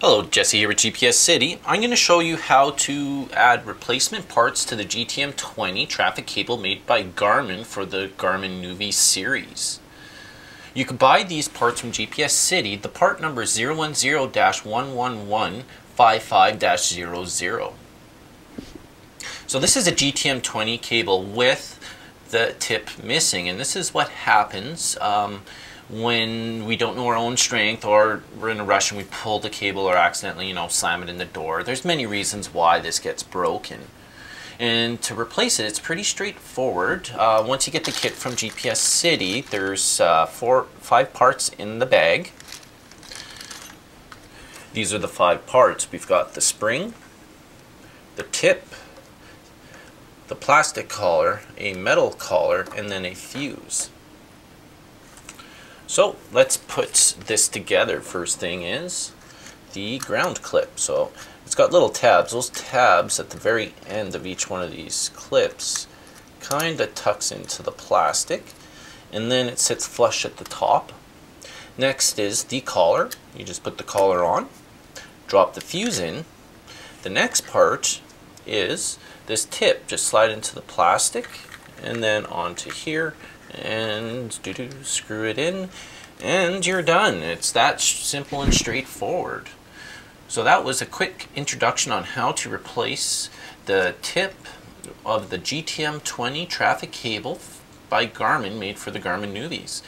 Hello, Jesse here with GPSCity. I'm going to show you how to add replacement parts to the GTM-20 traffic cable made by Garmin for the Garmin GTM series. You can buy these parts from GPSCity. The part number is 010-11155-00. So this is a GTM-20 cable with the tip missing, and this is what happens when we don't know our own strength, or we're in a rush and we pull the cable or accidentally, slam it in the door. There's many reasons why this gets broken. And to replace it, it's pretty straightforward. Once you get the kit from GPSCity, there's 5 parts in the bag. These are the 5 parts. We've got the spring, the tip, the plastic collar, a metal collar, and then a fuse. So let's put this together. First thing is the ground clip. So it's got little tabs. Those tabs at the very end of each one of these clips kind of tucks into the plastic, and then it sits flush at the top. Next is the collar. You just put the collar on, drop the fuse in. The next part is this tip. Just slide into the plastic and then onto here, and screw it in, and you're done. It's that simple and straightforward. So that was a quick introduction on how to replace the tip of the GTM-20 traffic cable by Garmin, made for the Garmin newbies.